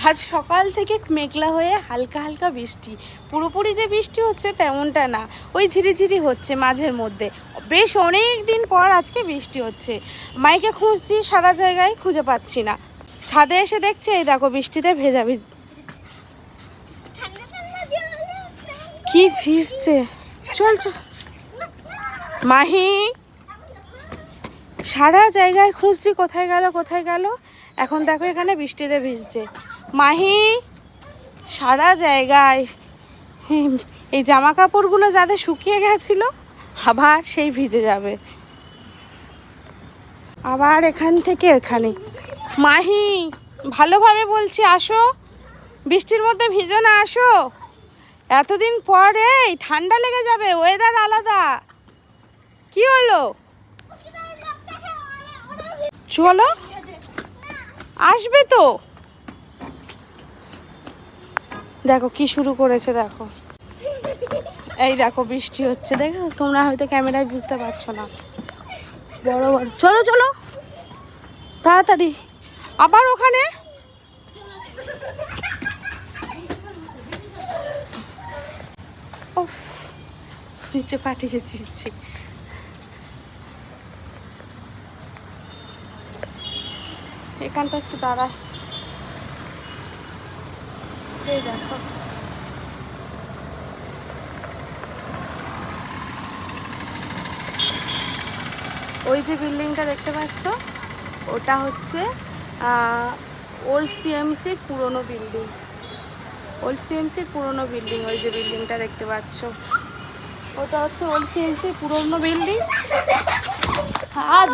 আজ সকাল থেকে মেঘলা হয়ে হালকা হালকা বৃষ্টি, পুরোপুরি যে বৃষ্টি হচ্ছে তেমনটা না, ওই ঝিরিঝিরি হচ্ছে মাঝের মধ্যে। বেশ অনেক দিন পর আজকে বৃষ্টি হচ্ছে। মাইকে খুঁজছি, সারা জায়গায় খুঁজে পাচ্ছি না। ছাদে এসে দেখছি এই দেখো বৃষ্টিতে ভেজা কি ভিজছে। চল চল মাহি, সারা জায়গায় খুঁজছি কোথায় গেল কোথায় গেল। এখন দেখো এখানে বৃষ্টিতে ভিজছে। মাহি, সারা জায়গায় এই জামা কাপড়গুলো যাদের শুকিয়ে গেছিলো আবার সেই ভিজে যাবে। আবার এখান থেকে এখানে। মাহি, ভালোভাবে বলছি আসো, বৃষ্টির মধ্যে ভিজো না, আসো। এতদিন পরে ঠান্ডা লেগে যাবে, ওয়েদার আলাদা। কি হলো? চলো, আসবে তো। দেখো কি শুরু করেছে, দেখো এই দেখো বৃষ্টি হচ্ছে। দেখো তোমরা হয়তো ক্যামেরায় বুঝতে পারছো না। বড় বড়, চলো চলো তাড়াতাড়ি। আবার ওখানে নিচে পাঠিয়ে দিচ্ছি। এখানটা একটু দাঁড়ায়। এই দেখো ওই যে বিল্ডিংটা দেখতে পাচ্ছ, ওটা হচ্ছে ওল্ড সিএমসির পুরনো বিল্ডিং। ওল্ড সিএমসির পুরনো বিল্ডিং, ওই যে বিল্ডিংটা দেখতে পাচ্ছ ওটা হচ্ছে ওল্ড সিএমসির পুরনো বিল্ডিং। আর